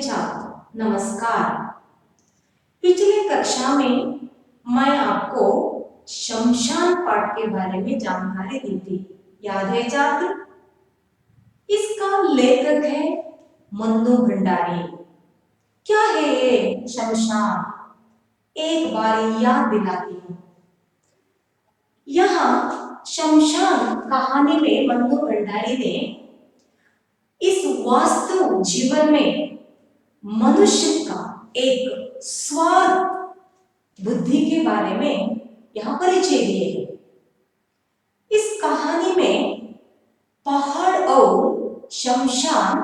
छात्र नमस्कार। पिछली कक्षा में मैं आपको शमशान पाठ के बारे में जानकारी दी थी, याद है छात्र? इसका लेखक है मन्नू भंडारी। क्या है ये शमशान? एक बार याद दिलाती हूँ। यहाँ शमशान कहानी में मन्नू भंडारी ने इस वास्तव जीवन में मनुष्य का एक स्वार्थ बुद्धि के बारे में यहाँ परिचय दिए हैं। इस कहानी में पहाड़ और शमशान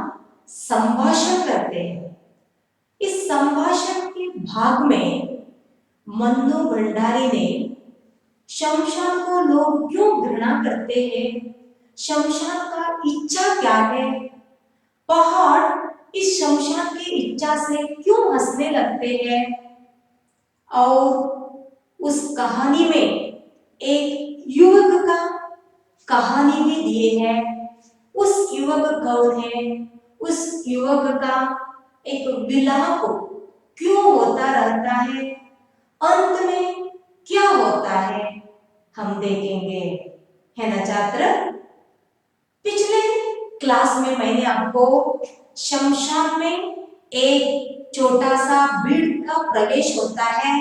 संभाषण करते हैं। इस संभाषण के भाग में मन्नू भंडारी ने शमशान को लोग क्यों घृणा करते हैं, शमशान का इच्छा क्या है, पहाड़ इस शमशान की इच्छा से क्यों हंसने लगते हैं, और उस कहानी में एक युवक का कहानी भी दिए है। उस युवक कौन है, उस युवक का एक विलाप क्यों होता रहता है, अंत में क्या होता है, हम देखेंगे, है ना छात्र? पिछले क्लास में मैंने आपको शमशान में एक छोटा सा भीड़ का प्रवेश होता है।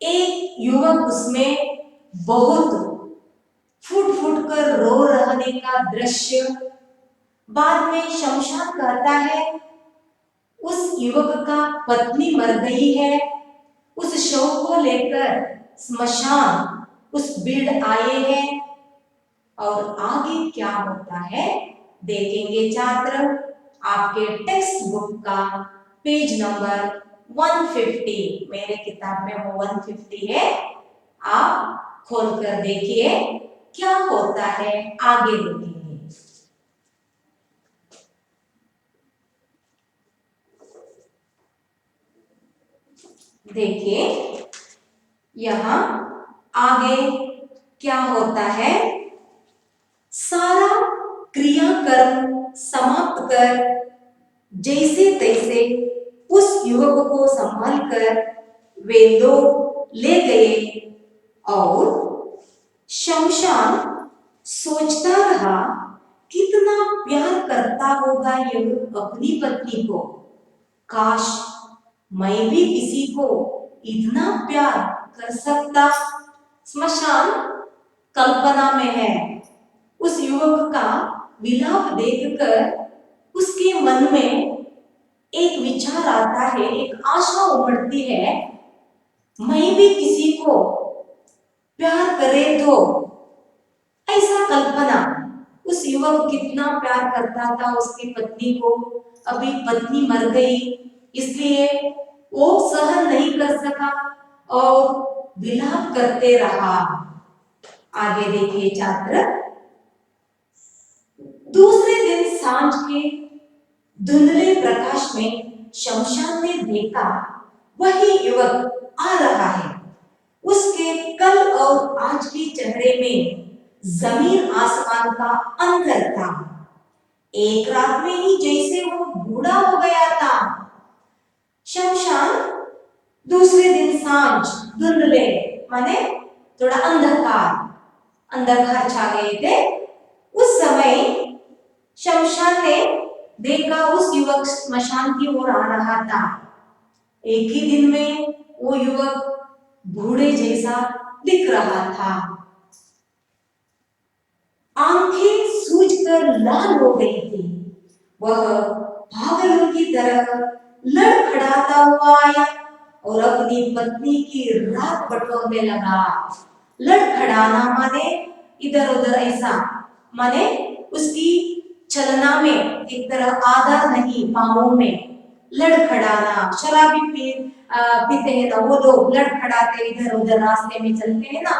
एक युवक उसमें बहुत फुट फुट कर रो रहने का दृश्य। बाद में शमशान कहता है उस युवक का पत्नी मर गई है। उस शव को लेकर स्मशान उस भीड़ आए हैं, और आगे क्या होता है देखेंगे छात्र। आपके टेक्स्ट बुक का पेज नंबर 150, मेरे किताब में वो 150 है, आप खोलकर देखिए क्या होता है, आगे देखेंगे। देखिए यहाँ आगे क्या होता है। सारा क्रियाकर्म समाप्त कर जैसे तैसे उस युवक को संभाल कर वे लोग ले गए, और शमशान सोचता रहा कितना प्यार करता होगा यह अपनी पत्नी को। काश मैं भी किसी को इतना प्यार कर सकता। स्मशान कल्पना में है। उस युवक का विलाप देखकर उसके मन में एक विचार आता है, एक आशा उमड़ती है, मैं भी किसी को प्यार करे तो। ऐसा कल्पना, उस युवक कितना प्यार करता था उसकी पत्नी को। अभी पत्नी मर गई, इसलिए वो सहन नहीं कर सका और विलाप करते रहा। आगे देखिए छात्र। दूसरे दिन सांझ के धुंधले प्रकाश में शमशान ने देखा वही युवक आ रहा है। उसके कल और आज के चेहरे में जमीन आसमान का अंतर था। एक रात में ही जैसे वो बूढ़ा हो गया था। शमशान दूसरे दिन सांझ धुंधले माने थोड़ा अंधकार छा गए थे। उस समय शमशान ने देखा उस युवक स्मशान की ओर आ रहा था। एक ही दिन में वो युवक बूढ़े जैसा दिख रहा था। आंखें सूजकर लाल हो गई थी। वह पागलों की तरह लड़खड़ाता हुआ आया और अपनी पत्नी की रात बटोरने लगा। लड़खड़ाना माने इधर उधर ऐसा, माने उसकी चलना में एक तरह आधा नहीं, पांवों में लड़खड़ाना। शराबी पीते हैं ना वो लोग, लड़खड़ाते इधर उधर रास्ते में चलते हैं ना,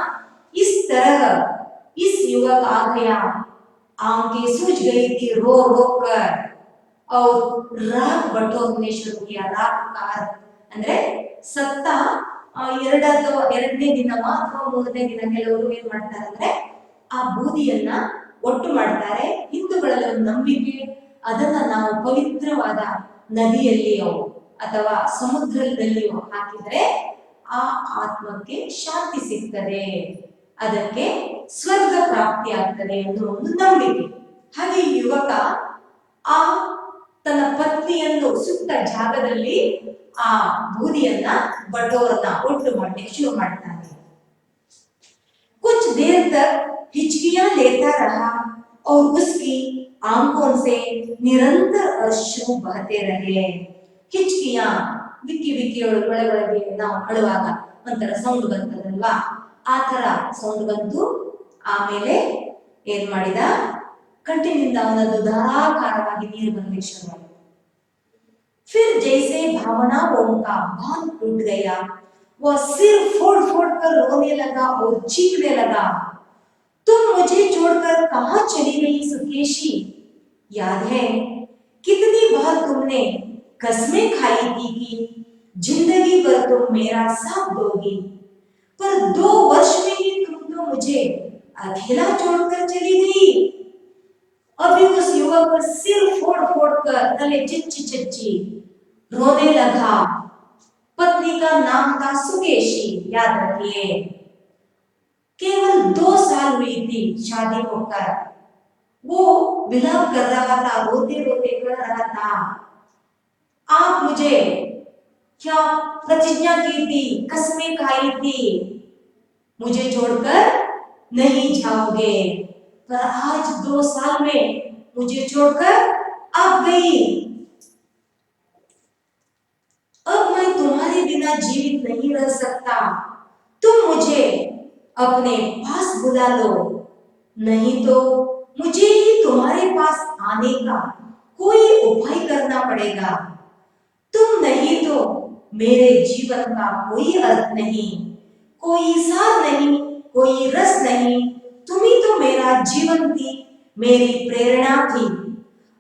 इस तरह इस युवक आ गया। आंखें सूज गई थी रो रो कर, और राग बटोरने शुरू किया। राग का अर्थ ಅಂದ್ರೆ ಸತ್ತ ಎರಡನೇ ದಿನ ಅಥವಾ ಮೂರನೇ ದಿನ ಕೆಲವರು ಏನ್ ಮಾಡ್ತಾರೆ ಅಂದ್ರೆ ಆ ಬೂದಿಯನ್ನ ಒಟ್ಟು ಮಾಡ್ತಾರೆ. ಹಿಂದೂಗಳಲ್ಲಿ ಒಂದು ನಂಬಿಕೆ, ಅದನ್ನ ನಾವು ಪವಿತ್ರವಾದ ನದಿಯಲ್ಲಿಯೋ ಅಥವಾ ಸಮುದ್ರದಲ್ಲಿಯೋ ಹಾಕಿದರೆ ಆ ಆತ್ಮಕ್ಕೆ ಶಾಂತಿ ಸಿಗ್ತದೆ, ಅದಕ್ಕೆ ಸ್ವರ್ಗ ಪ್ರಾಪ್ತಿ ಆಗ್ತದೆ ಎಂದು ಒಂದು ನಂಬಿಕೆ. ಹಾಗೆ ಯುವಕ ಆ ತನ್ನ ಪತ್ನಿಯನ್ನು ಸುತ್ತ ಜಾಗದಲ್ಲಿ ಆ ಬೂದಿಯನ್ನ ಬಟೋರನ್ನ ಒಟ್ಟು ಮಾಡಲಿಕ್ಕೆ ಶುರು ಮಾಡ್ತಾನೆ. कुछ देर तक हिचकियां लेता रहा और उसकी आंखों से निरंतर अश्रु बहते रहे. ಹಿಚ್ಕಿಯಾ ವಿಕ್ಕಿ ವಿಕ್ಕಿ ಒಳಗೊಳಗೆ ನಾವು ಅಳುವಾಗ ಒಂಥರ ಸೌಂಡ್ ಬರ್ತದಲ್ವಾ, ಆ ತರ ಸೌಂಡ್ ಬಂತು. ಆಮೇಲೆ ಏನ್ ಮಾಡಿದ, ಕಂಟಿನಿಂದ ಅವನದ್ದು ಧಾರಾಕಾರವಾಗಿ ನೀರು ಬರಲಿಕ್ಕೆ ಶುರುವಾಯಿತು. फिर जैसे भावनाओं का बांध टूट गया, वह सिर फोड़ फोड़ कर रोने लगा और चीखने लगा, तुम मुझे छोड़कर कहां चली गई सुकेशी? याद है कितनी बार तुमने कसमें खाई थी कि जिंदगी भर तुम मेरा साथ दोगी, पर 2 वर्ष में ही तुम तो मुझे अकेला छोड़कर चली गई. अभी उस युवक सिर फोड़ फोड़ कर तले चिच्ची चिच्ची रोने लगा. पत्नी का नाम था सुकेशी, याद रखिए. केवल 2 साल हुई थी शादी होकर. वो विलाप कर रहा था, रोते रोते कर रहा था, आप मुझे क्या प्रतिज्ञा की थी, कसमें खाई थी, मुझे छोड़कर नहीं जाओगे, पर आज 2 साल में मुझे छोड़कर आप गई. अब मैं तुम्हारे बिना जीवित नहीं रह सकता. तुम मुझे अपने पास बुला लो, नहीं तो मुझे ही तुम्हारे पास आने का कोई उपाय करना पड़ेगा. तुम नहीं तो मेरे जीवन का कोई अर्थ नहीं, कोई सार नहीं, कोई रस नहीं. तुम ही तो मेरा जीवन थी, मेरी प्रेरणा थी.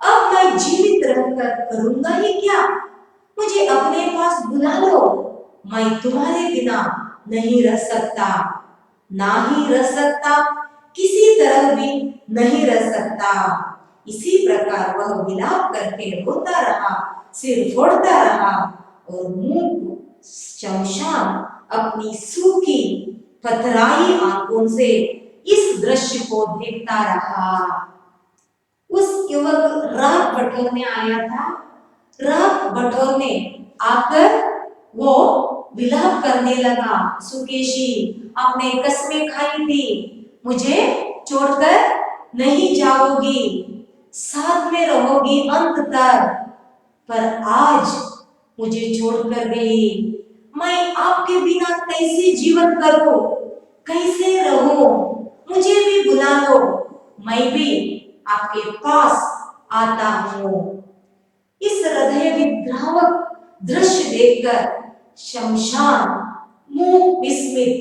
अब मैं जीवित रहकर करूंगा ही क्या? मुझे अपने पास बुला लो, मैं तुम्हारे बिना नहीं रह सकता, ना ही रह सकता, किसी तरह भी नहीं रह सकता. इसी प्रकार वह विलाप करके रोता रहा, सिर फोड़ता रहा और मुंह शमशान अपनी सूखी पथराई आंखों से इस दृश्य को देखता रहा. उस युवक रात बटोरने आया था. रात बटोरने आकर वो विलाप करने लगा, सुकेशी आपने कसमें खाई थी, मुझे छोड़कर नहीं जाओगी, साथ में रहोगी अंत तक, पर आज मुझे छोड़कर गई. मैं आपके बिना कैसे जीवन करूं, कैसे रहूं? मुझे भी बुला लो, मैं भी आपके पास आता हूं. इस हृदय विद्रावक दृश्य देखकर शमशान मुंह विस्मित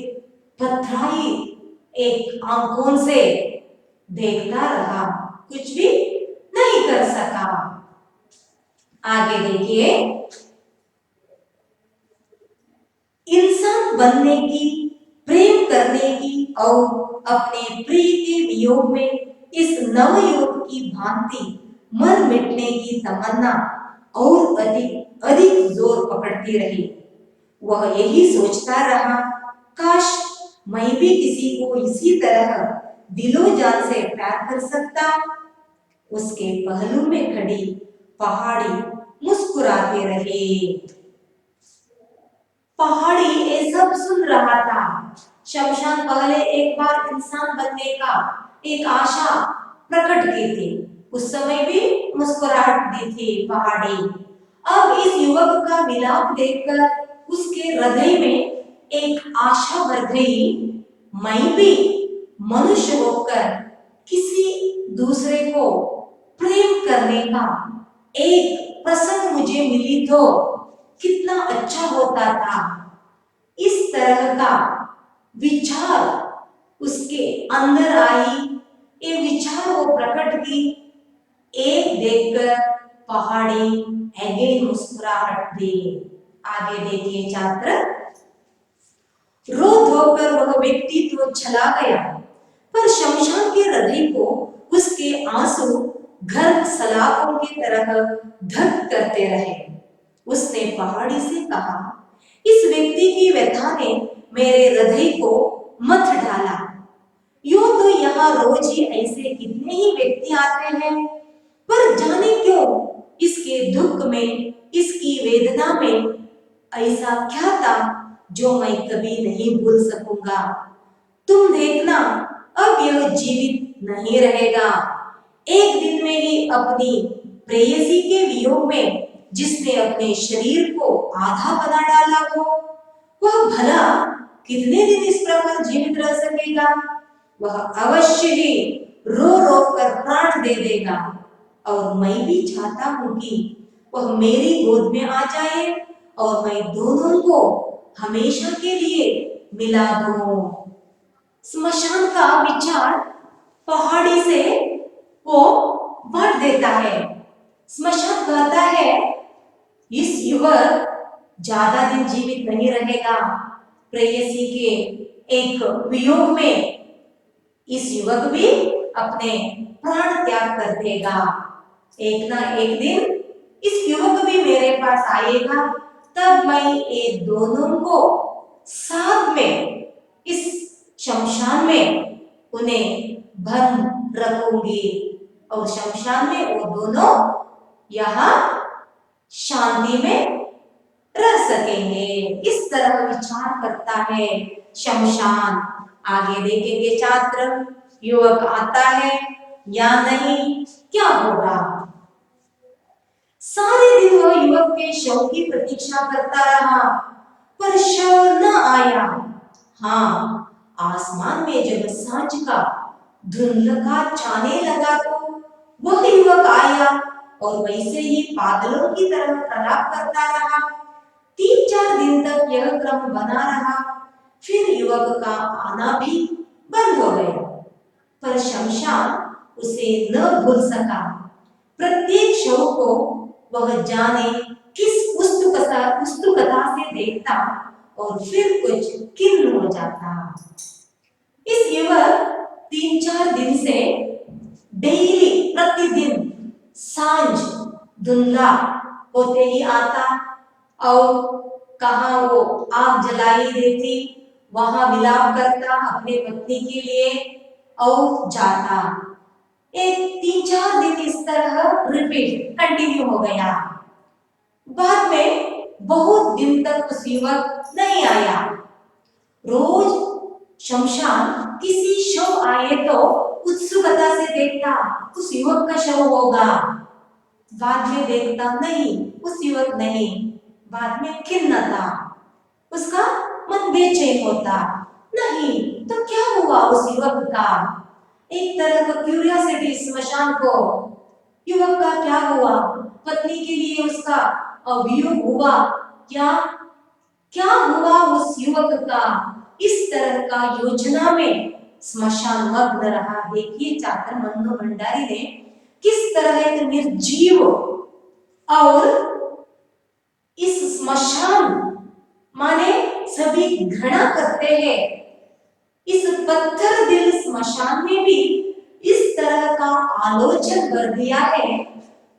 पथराई एक आंखों से देखता रहा, कुछ भी नहीं कर सका. आगे देखिए, इंसान बनने की, प्रेम करने की और अपने प्रिय के वियोग में इस नवयुवक की भांति मर मिटने की तमन्ना और अधिक अधिक जोर पकड़ती रही. वह यही सोचता रहा, काश मैं भी किसी को इसी तरह दिलो जान से प्यार कर सकता. उसके पहलू में खड़ी पहाड़ी मुस्कुराते रहे. पहाड़ी ये सब सुन रहा था. शमशान पहले एक बार इंसान बनने का एक आशा प्रकट की थी, उस समय भी मुस्कुराहट दी थी पहाड़ी. अब इस युवक का विलाप देखकर उसके हृदय में एक आशा भर गई, मैं भी मनुष्य होकर किसी दूसरे को प्रेम करने का एक प्रसंग मुझे मिली तो कितना अच्छा होता था. इस तरह का विचार उसके अंदर आई, ये विचार वो प्रकट की. एक देखकर पहाड़ी अगेन मुस्कुराहट दी. आगे देखिए छात्र, रो धोकर वह व्यक्ति तो चला गया, पर शमशान के हृदय को उसके आंसू घर सलाखों की तरह धक करते रहे। उसने पहाड़ी से कहा, इस व्यक्ति की व्यथा ने मेरे हृदय को मत डाला। यूं तो यहाँ रोज ही ऐसे कितने ही व्यक्ति आते हैं, पर जाने क्यों इसके दुख में, इसकी वेदना में ऐसा क्या था जो मैं कभी नहीं भूल सकूंगा। तुम देखना, अब यह जीवित नहीं रहेगा। एक दिन में ही अपनी प्रेयसी के वियोग में जिसने अपने शरीर को आधा बना डाला हो, वह भला कितने दिन इस प्रकार जीवित रह सकेगा। वह अवश्य ही रो रो कर प्राण दे देगा। और मैं भी चाहता हूं कि वह मेरी गोद में आ जाए और मैं दोनों को हमेशा के लिए मिला दूं। स्मशान का विचार पहाड़ी से को बांट देता है। स्मशान कहता है, इस युवक ज्यादा दिन जीवित नहीं रहेगा। प्रेयसी के एक वियोग में इस युवक भी अपने प्राण त्याग कर देगा। एक ना एक दिन इस युवक भी मेरे पास आएगा, तब मैं ये दोनों को साथ में इस शमशान में उन्हें बंद रखूंगी और शमशान में वो दोनों यहाँ शांति में रह सकेंगे। इस तरह विचार करता है शमशान। आगे देखेंगे छात्र, युवक आता है या नहीं, क्या होगा। सारे दिन वह युवक के शव की प्रतीक्षा करता रहा, पर शव न आया। हाँ, आसमान में जब सांझ का धुंधला छाने लगा तो वह युवक आया और वैसे ही पागलों की तरह प्रलाप करता रहा। 3-4 दिन तक यह क्रम बना रहा, फिर युवक का आना भी बंद हो गया। पर शमशान उसे न भूल सका। प्रत्येक शव को वह जाने किस उत्सुकता से देखता और फिर कुछ खिन्न हो जाता। इस युवक 3-4 दिन से डेली प्रतिदिन सांझ धुंधला होते ही आता और कहाँ वो आग जलाई देती, वहां विलाप करता अपने पत्नी के लिए और जाता। एक 3-4 दिन इस तरह रिपीट कंटिन्यू हो गया। बाद में बहुत दिन तक उस युवक नहीं आया। रोज शमशान किसी शव आए तो उत्सुकता से देखता, उस युवक का शव होगा। बाद में देखता नहीं, उस युवक नहीं। बाद में खिन्नता, उसका मन बेचैन होता, नहीं तो क्या हुआ उस युवक का। एक तरह का क्यूरियोसिटी स्मशान को, युवक का क्या हुआ, पत्नी के लिए उसका वियोग हुआ क्या, क्या हुआ उस युवक का। इस तरह का योजना में स्मशान मग्न रहा। देखिए छात्र, मन्नू भंडारी ने किस तरह एक निर्जीव और इस स्मशान माने सभी घृणा करते हैं, इस पत्थर दिल स्मशान में भी इस तरह का आलोचन कर दिया है।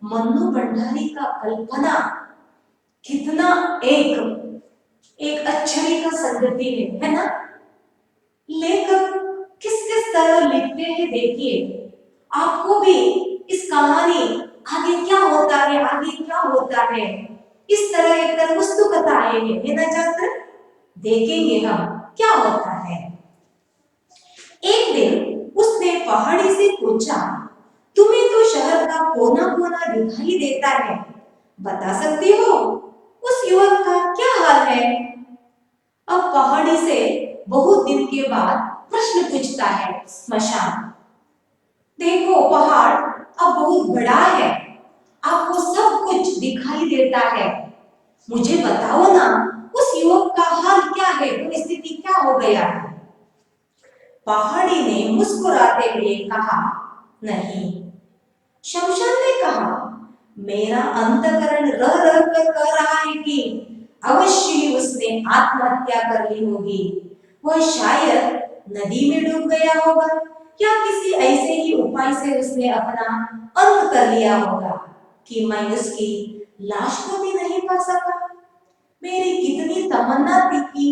मन्नू भंडारी का कल्पना कितना एक अक्षरी का संगति है ना। लेखक किस किस तरह लिखते हैं देखिए। आपको भी इस कहानी आगे क्या होता है, आगे क्या होता है, इस तरह एक तरह उत्सुकता आएगी, है ना छात्र। देखेंगे हम क्या होता है। एक दिन उसने पहाड़ी से पूछा, तुम्हें तो शहर का कोना कोना दिखाई देता है, बता सकती हो उस युवक का क्या हाल है। अब पहाड़ी से बहुत दिन के बाद प्रश्न पूछता है स्मशान। देखो पहाड़ अब बहुत बड़ा है, आपको सब कुछ दिखाई देता है, मुझे बताओ ना उस युवक का हाल क्या है, परिस्थिति क्या हो गया है। पहाड़ी ने मुस्कुराते हुए कहा, नहीं। शमशान ने कहा, मेरा अंतःकरण रह रह कर कह रहा है कि अवश्य ही उसने आत्महत्या कर ली होगी। वह शायद नदी में डूब गया होगा या किसी ऐसे ही उपाय से उसने अपना अंत कर लिया होगा कि मैं उसकी लाश को भी नहीं पा सका। मेरी कितनी तमन्ना थी कि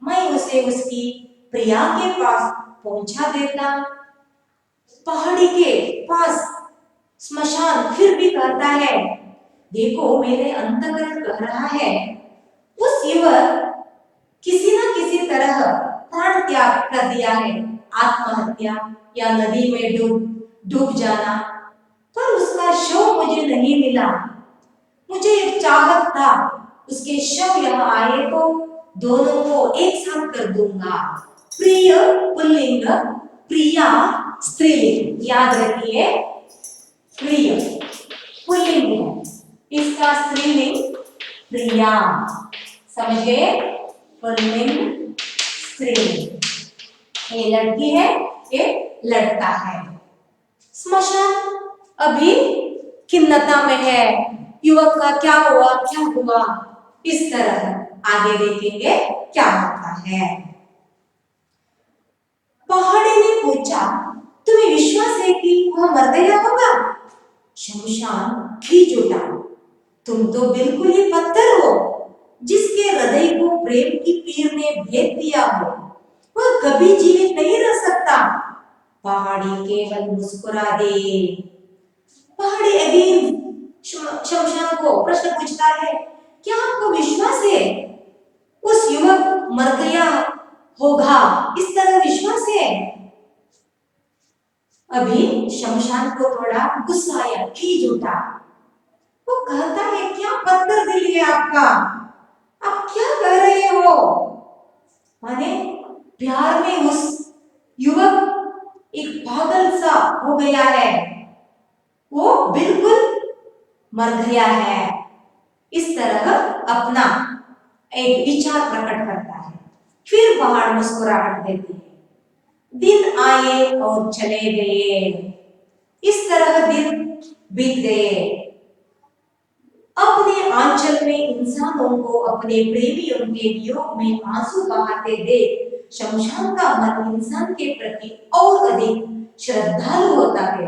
मैं उसे उसकी प्रिया के पास पहुंचा देता। पहाड़ी के पास स्मशान फिर भी कहता है, देखो मेरे अंतःकरण कह रहा है, उस युवक किसी न किसी तरह प्राण त्याग कर दिया है, आत्महत्या या नदी में डूब जाना, पर उसका शव मुझे नहीं मिला। मुझे एक चाहत था उसके शव यहाँ आए तो दोनों को एक साथ कर दूंगा। प्रिय पुल्लिंग, प्रिया स्त्रीलिंग, याद रखिए प्रिय पुल्लिंग है, इसका स्त्रीलिंग प्रिया, समझ गए? पुल्लिंग स्त्रीलिंग, ये लड़की है, ये लड़का है। स्मशान अभी खिन्नता में है, युवक का क्या हुआ, इस तरह आगे देखेंगे क्या होता है। पहाड़ी ने पूछा, तुम्हें विश्वास है कि वह मर गया होगा? शमशान खींच उठा, तुम तो बिल्कुल ही पत्थर हो, जिसके हृदय को प्रेम की पीर ने भेद दिया हो वह कभी जीवित नहीं रह सकता। पहाड़ी केवल मुस्कुरा दे। पहाड़ी अगेन शमशान को प्रश्न पूछता है, क्या आपको विश्वास है उस युवक मर गया होगा? इस तरह विश्वास है? अभी शमशान को थोड़ा गुस्सा आया, खींच उठा। वो कहता है, क्या पत्थर दिल है आपका, आप क्या कह रहे हो? माने प्यार में उस युवक एक पागल सा हो गया है, वो बिल्कुल मर गया है, इस तरह अपना एक विचार प्रकट करता है। फिर पहाड़ मुस्कुराहट देती है। दिन आए और चले गए, इस तरह दिन बीत गए। अपने आंचल में इंसानों को अपने प्रेमियों के वियोग में आंसू बहाते देख शमशान का मन इंसान के प्रति और अधिक श्रद्धालु होता है,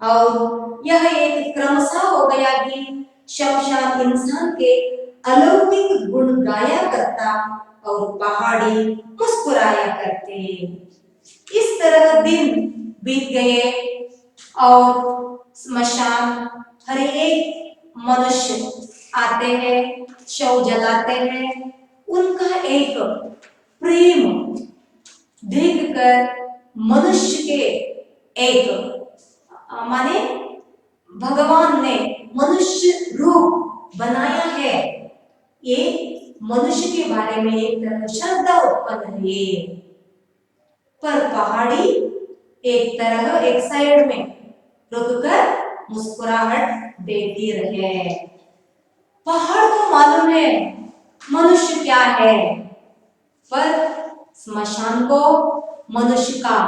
और यह एक क्रमशः हो गया कि शमशान इंसान के अलौकिक गुण गाया करता और पहाड़ी मुस्कुराया करते। इस तरह दिन बीत गए और स्मशान हर एक मनुष्य आते हैं, शव जलाते हैं, उनका एक प्रेम देखकर मनुष्य के एक माने भगवान ने मनुष्य रूप बनाया है, ये मनुष्य के बारे में एक तरह श्रद्धा उत्पन्न है। पर पहाड़ी एक तरह एक साइड में रुककर मुस्कुराहट देती रहे। पहाड़ को मालूम है मनुष्य क्या है, पर स्मशान को मनुष्य का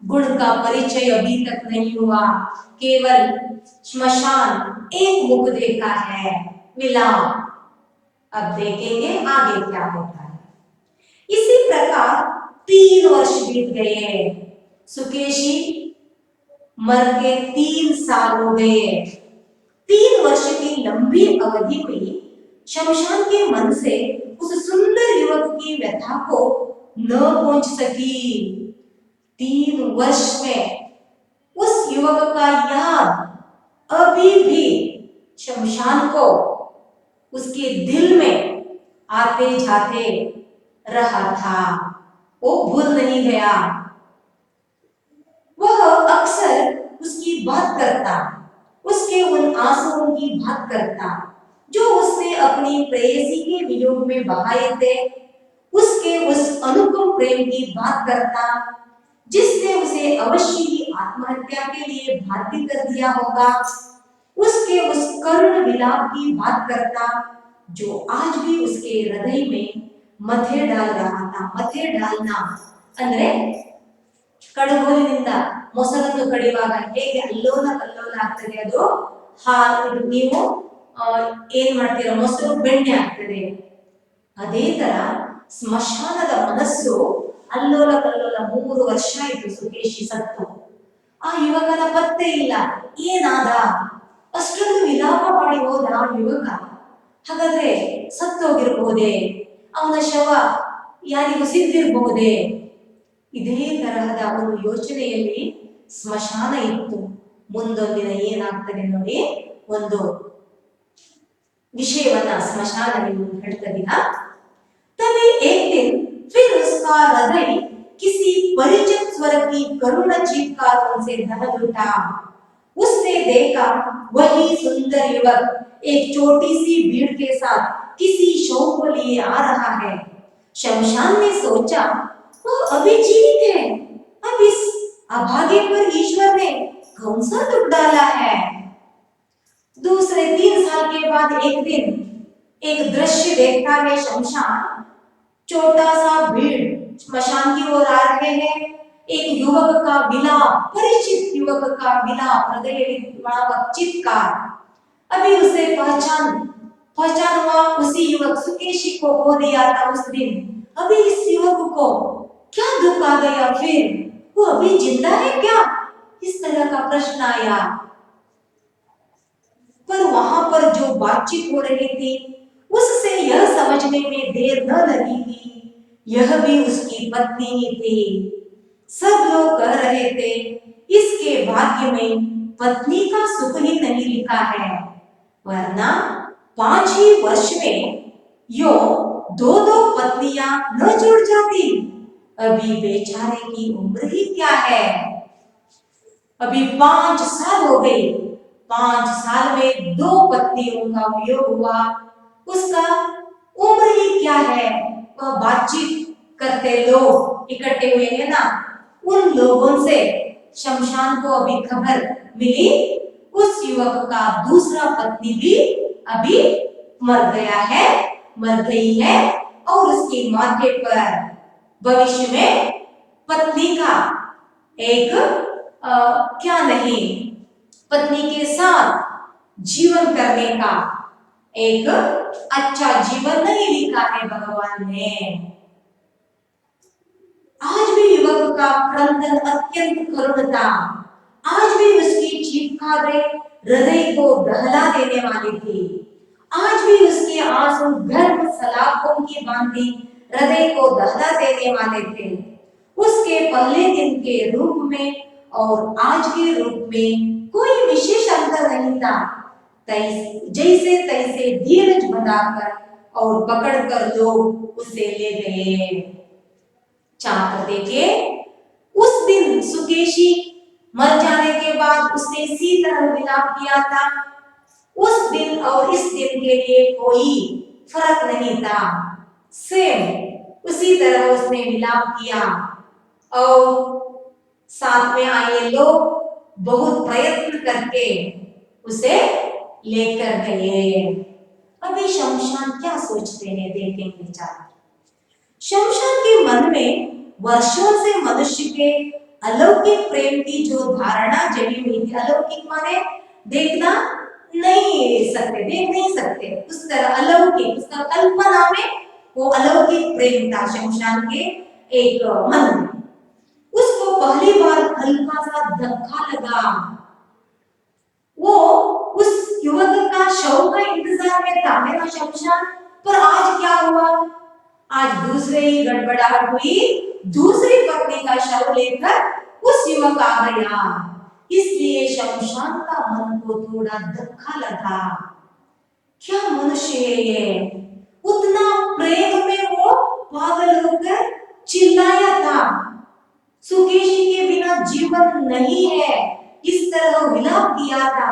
गुण का परिचय अभी तक नहीं हुआ। केवल स्मशान एक मुख देखा है, मिलाप। अब देखेंगे आगे क्या होता है। इसी प्रकार 3 वर्ष बीत गए। सुकेशी मर के 3 साल हो गए। 3 वर्ष की लंबी अवधि हुई। शमशान के मन से उस सुंदर युवक की व्यथा को न पहुंच सकी। 3 वर्ष में उस युवक का याद अभी भी शमशान को उसके दिल में आते जाते रहा था, वो भूल नहीं गया। वह अक्सर उसकी बात करता, उसके उन आंसुओं की बात करता जो उसने अपनी प्रेयसी के वियोग में बहाए थे, उसके उस अनुपम प्रेम की बात करता जिसने उसे अवश्य ही आत्महत्या के लिए बाध्य कर दिया होगा, उसके उस करुण विलाप की बात करता जो आज भी उसके हृदय में मथे डाल रहा था। मथे डालना ಅಂದ್ರೆ ಕಡುಗೋಲಿನಿಂದ ಮೊಸರನ್ನು ಕಡಿಯುವಾಗ ಹೇಗೆ ಅಲ್ಲೋಲ ಕಲ್ಲೋಲ ಆಗ್ತದೆ, ಅದು ಹಾಲು ನೀವು ಏನ್ ಮಾಡ್ತೀರಾ, ಮೊಸರು ಬೆಣ್ಣೆ ಆಗ್ತದೆ, ಅದೇ ತರ ಸ್ಮಶಾನದ ಮನಸ್ಸು ಅಲ್ಲೋಲ ಕಲ್ಲೋಲ. 3 ವರ್ಷ ಆಯ್ತು ಸುಕೇಶಿ ಸತ್ತು. ಆ ಯುವಕನ ಪತ್ತೆ ಇಲ್ಲ. ಏನಾದ? ಅಷ್ಟೊಂದು ವಿಲಾಪ ಮಾಡಿ ಹೋದ ಆ ಯುವಕ. ಹಾಗಾದ್ರೆ ಸತ್ತೋಗಿರಬಹುದೇ? ಅವನ ಶವ ಯಾರಿಗೂ ಸಿದ್ದಿರಬಹುದೇ? ಇದೇ ತರಹದ ಒಂದು ಯೋಚನೆಯಲ್ಲಿ ಸ್ಮಶಾನ ಇತ್ತು. ಮುಂದೊಂದಿನ ಏನಾಗ್ತದೆ ನೋಡಿ, ಒಂದು ವಿಷಯವನ್ನ ಸ್ಮಶಾನ ಹೇಳ್ತಾ ದಿನ. तभी एक दिन फिर उसका हृदय किसी परिचित स्वर की करुण चीत्कारों से दहल उठा। उसने देखा वही सुंदर युवक एक छोटी सी भीड़ के साथ किसी शव को लिए आ रहा है। शमशान ने सोचा, वह अभी जीवित है, अब इस अभागे पर ईश्वर ने कौन सा दुख डाला है। दूसरे 3 साल के बाद एक दिन एक दृश्य देखता है शमशान। छोटा सा भीड़ स्मशान की ओर आ रहे हैं। एक युवक का विलाप, परिचित युवक का विलाप, हृदय विद्रावक चित्कार। अभी उसे पहचान हुआ उसी युवक सुकेशी को खो दिया था उस दिन। अभी इस युवक को क्या दुख आ गया? फिर वो अभी जिंदा है क्या? इस तरह का प्रश्न आया। पर वहां पर जो बातचीत हो रही थी उससे यह समझने में देर न लगी थी यह भी उसकी पत्नी ही थी। सब लोग कह रहे थे, इसके भाग्य में पत्नी का सुख ही नहीं लिखा है, वरना 5 ही वर्ष में यो 2 पत्नियां न जुड़ जाती। अभी बेचारे की उम्र ही क्या है? अभी 5 साल हो गए। 5 साल में 2 पत्नियों का वियोग हुआ। उसका उम्र ही क्या है? वह बातचीत करते लोग इकट्ठे हुए हैं ना, उन लोगों से शमशान को अभी खबर मिली उस युवक का दूसरा पत्नी भी अभी मर गई है और उसके माथे पर भविष्य में पत्नी का एक क्या नहीं, पत्नी के साथ जीवन करने का एक अच्छा जीवन नहीं लिखा है भगवान ने। आज भी युवक का क्रंदन अत्यंत करुण था। आज भी उसकी चीखकारें हृदय को दहला देने वाली थी। आज भी उसके आंसू गर्म सलाखों की भांति हृदय को दहला देने वाले थे। उसके पहले दिन के रूप में और आज के रूप में कोई विशेष अंतर नहीं था। जैसे तैसे धीरज बनाकर और पकड़कर लोग उसे ले गए। छात्र देखे, उस दिन सुकेशी मर जाने के बाद उसने इसी तरह विलाप किया था। उस दिन और इस दिन के लिए कोई फर्क नहीं था। सेम उसी तरह उसने विलाप किया और साथ में आए लोग बहुत प्रयत्न करके उसे लेकर गए। अभी शमशान क्या सोचते हैं देखेंगे छात्र। शमशान के मन में वर्षों से मनुष्य के अलौकिक प्रेम की जो धारणा जमी हुई थी, अलौकिक माने देखना देख नहीं सकते उस तरह अलौकिक, उसका कल्पना में वो अलौकिक प्रेम था शमशान के एक मन में। उसको पहली बार हल्का सा धक्का लगा। वो उस युवक का शव का इंतजार में था है ना शमशान, पर आज क्या हुआ? आज दूसरे ही गड़बड़ाहट हुई, दूसरी पत्नी का शव लेकर उस युवक आ गया। इसलिए शमशान का मन को थोड़ा धक्का लगा। क्या मनुष्य है ये? उतना प्रेम में वो पागल होकर चिल्लाया था, सुकेशी के बिना जीवन नहीं है, इस तरह विलाप किया था।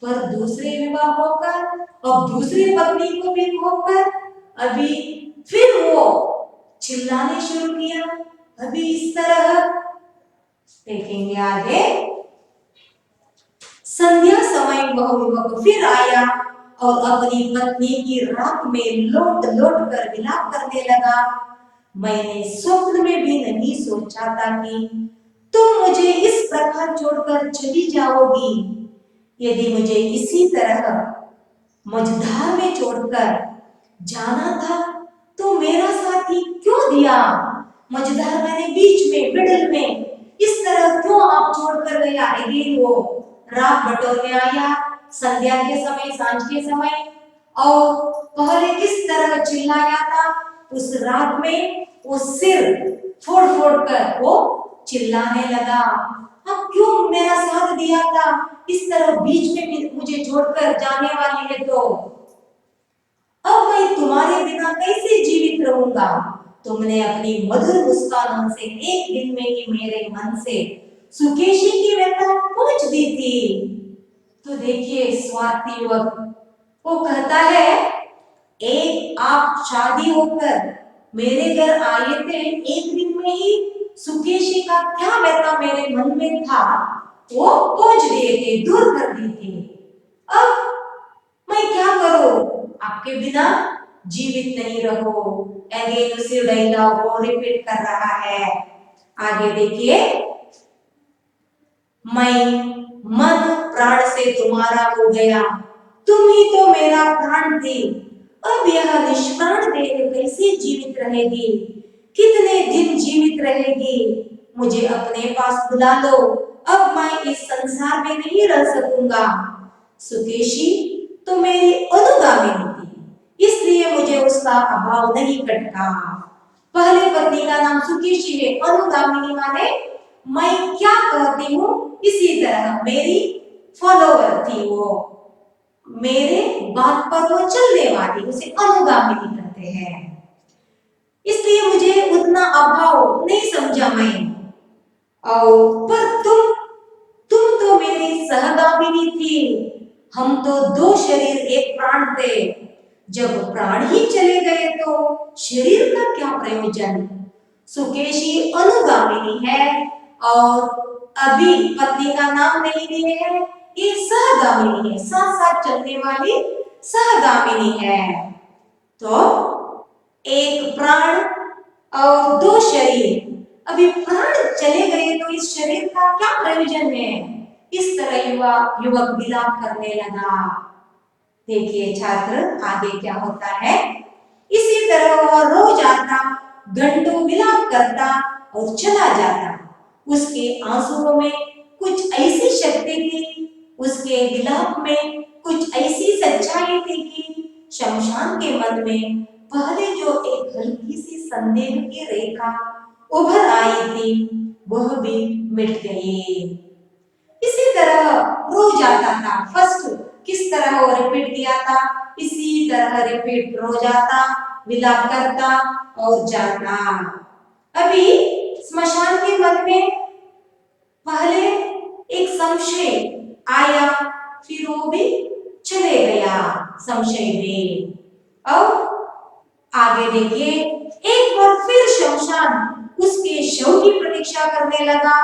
पर दूसरे विवाह होकर और दूसरी पत्नी को भी खोकर अभी फिर वो चिल्लाने शुरू किया। अभी इस तरह देखेंगे आगे। संध्या समय वह युवक फिर आया और अपनी पत्नी की राख में लोट कर विलाप करने लगा। मैंने स्वप्न में भी नहीं सोचा था कि तुम मुझे इस प्रकार छोड़कर चली जाओगी। यदि मुझे इसी तरह मझधार में छोड़कर जाना था तो मेरा साथी क्यों दिया? मझधार मैंने बीच में, मिडिल में, इस तरह क्यों आप छोड़कर गया? अगेन वो रात बटोर में आया संध्या के समय, सांझ के समय, और पहले किस तरह चिल्लाया था उस रात में, वो सिर फोड़ फोड़ कर वो चिल्लाने लगा, आप क्यों मेरा साथ दिया था, इस तरह बीच में मुझे छोड़कर जाने वाली है, तो अब मैं तुम्हारे बिना कैसे जीवित रहूंगा? तुमने अपनी मधुर मुस्कानों से एक दिन में ही मेरे मन से सुकेशी की व्यथा पूछ दी थी। तो देखिए स्वार्थी युवक वो कहता है, एक आप शादी होकर मेरे घर आए थे, एक दिन में ही सुकेशी का क्या व्यथा मेरे मन में था वो पूछ दिए थे, दूर कर दी थी। अब मैं क्या करूं? आपके बिना जीवित नहीं रहो। अगेन उसी डायलॉग को रिपीट कर रहा है। आगे देखिए, मैं मन प्राण से तुम्हारा हो गया, तुम ही तो मेरा प्राण थे, अब यह निष्प्राण देह कैसे जीवित रहेगी, कितने दिन जीवित रहेगी, मुझे अपने पास बुला लो, अब मैं इस संसार में नहीं रह सकूंगा। सुकेशी तो मेरी अनुगामिनी थी, इसलिए मुझे उसका अभाव नहीं कटका। पहले पत्नी का नाम सुकेशी है, अनुगामिनी माने मैं क्या कहती हूँ इसी तरह मेरी फॉलोवर थी, वो मेरे बात पर वो चलने वाली, उसे अनुगामिनी कहते हैं, इसलिए मुझे उतना अभाव नहीं समझा मैं। और पर तुम तो मेरी सहगामिनी थी, हम तो दो शरीर एक प्राण थे, जब प्राण ही चले गए तो शरीर का क्या प्रयोजन। सुकेशी अनुगामिनी है और अभी पत्नी का नाम नहीं लिए है, ये सहगामिनी है, साथ साथ चलने वाली सहगामिनी है। तो एक प्राण और दो शरीर, अभी प्राण चले गए तो इस शरीर का क्या प्रयोजन है, इस तरह युवक विलाप करने लगा। देखिए छात्र आगे क्या होता है, इसी तरह वह रोज आता, घंटों विलाप करता और चला जाता। उसके आंसुओं में कुछ ऐसी शक्ति थी, उसके विलाप में कुछ ऐसी सच्चाई थी कि शमशान के मन में पहले जो एक हल्की सी संदेह की रेखा उभर आई थी वह भी मिट गई। इसी तरह रोज आता था, फर्स्ट किस तरह वो रिपीट किया था, इसी तरह रिपीट रोज आता, विलाप करता और जाता। अभी स्मशान के मन में पहले एक संशय आया, फिर वो भी चले गया संशय में। अब आगे देखिए, एक बार फिर शमशान उसके शव की प्रतीक्षा करने लगा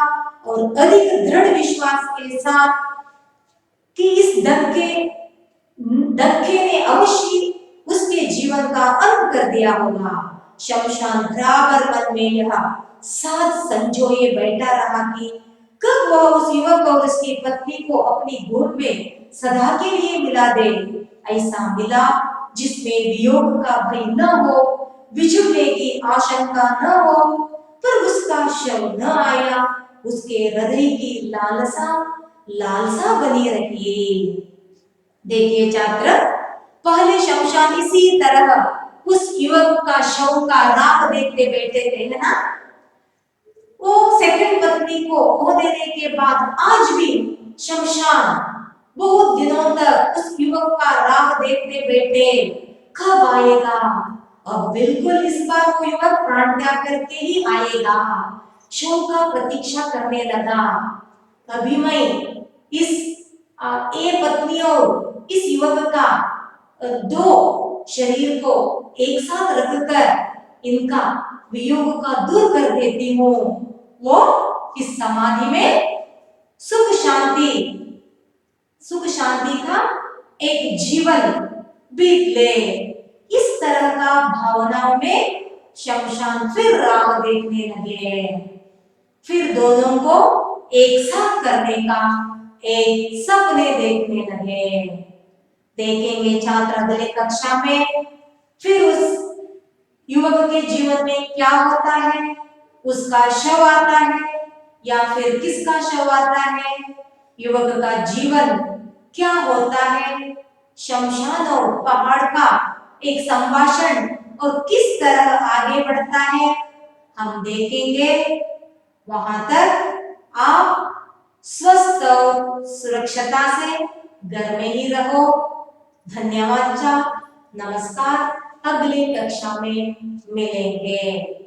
और अधिक दृढ़ विश्वास के साथ कि इस धक्के ने अवश्य उसके जीवन का अंत कर दिया होगा। शमशान बराबर मन में यह साथ संजोए बैठा रहा कि कब वह उस युवक और उसकी पत्नी को अपनी गोद में सदा के लिए मिला दे। ऐसा मिला जिसमें वियोग का भय न हो, बिछुड़ने की आशंका न हो, पर उसका शव न आया, उसके हृदय की लालसा लालसा बनी रही। देखिए छात्र, पहले शमशान इसी तरह उस युवक का शव का राख देखते बैठे थे, है ना। वो सेकंड पत्नी को खो देने के बाद आज भी शमशान बहुत दिनों तक उस युवक का राह देखते बैठे, कब आएगा। अब बिल्कुल इस बार वो युवक प्राण त्याग करके ही आएगा, शव का प्रतीक्षा करने लगा। तभी मैं इस ए पत्नी और इस युवक का दो शरीर को एक साथ रखकर इनका वियोग का दूर कर देती हूँ, वो इस समाधि में सुख शांति का एक जीवन बीत ले। इस तरह का भावनाओं में शमशान फिर राह देखने लगे, फिर दोनों को एक साथ करने का एक सपने देखने लगे। देखेंगे छात्र अगले कक्षा में फिर उस युवक के जीवन में क्या होता है, उसका शव आता है, या फिर किसका शव आता है, युवक का जीवन क्या होता है, शमशान और पहाड़ का एक संभाषण और किस तरह आगे बढ़ता है, हम देखेंगे। वहां तक आप स्वस्थ और सुरक्षता से घर में ही रहो। धन्यवाद। नमस्कार। अगली कक्षा में मिलेंगे।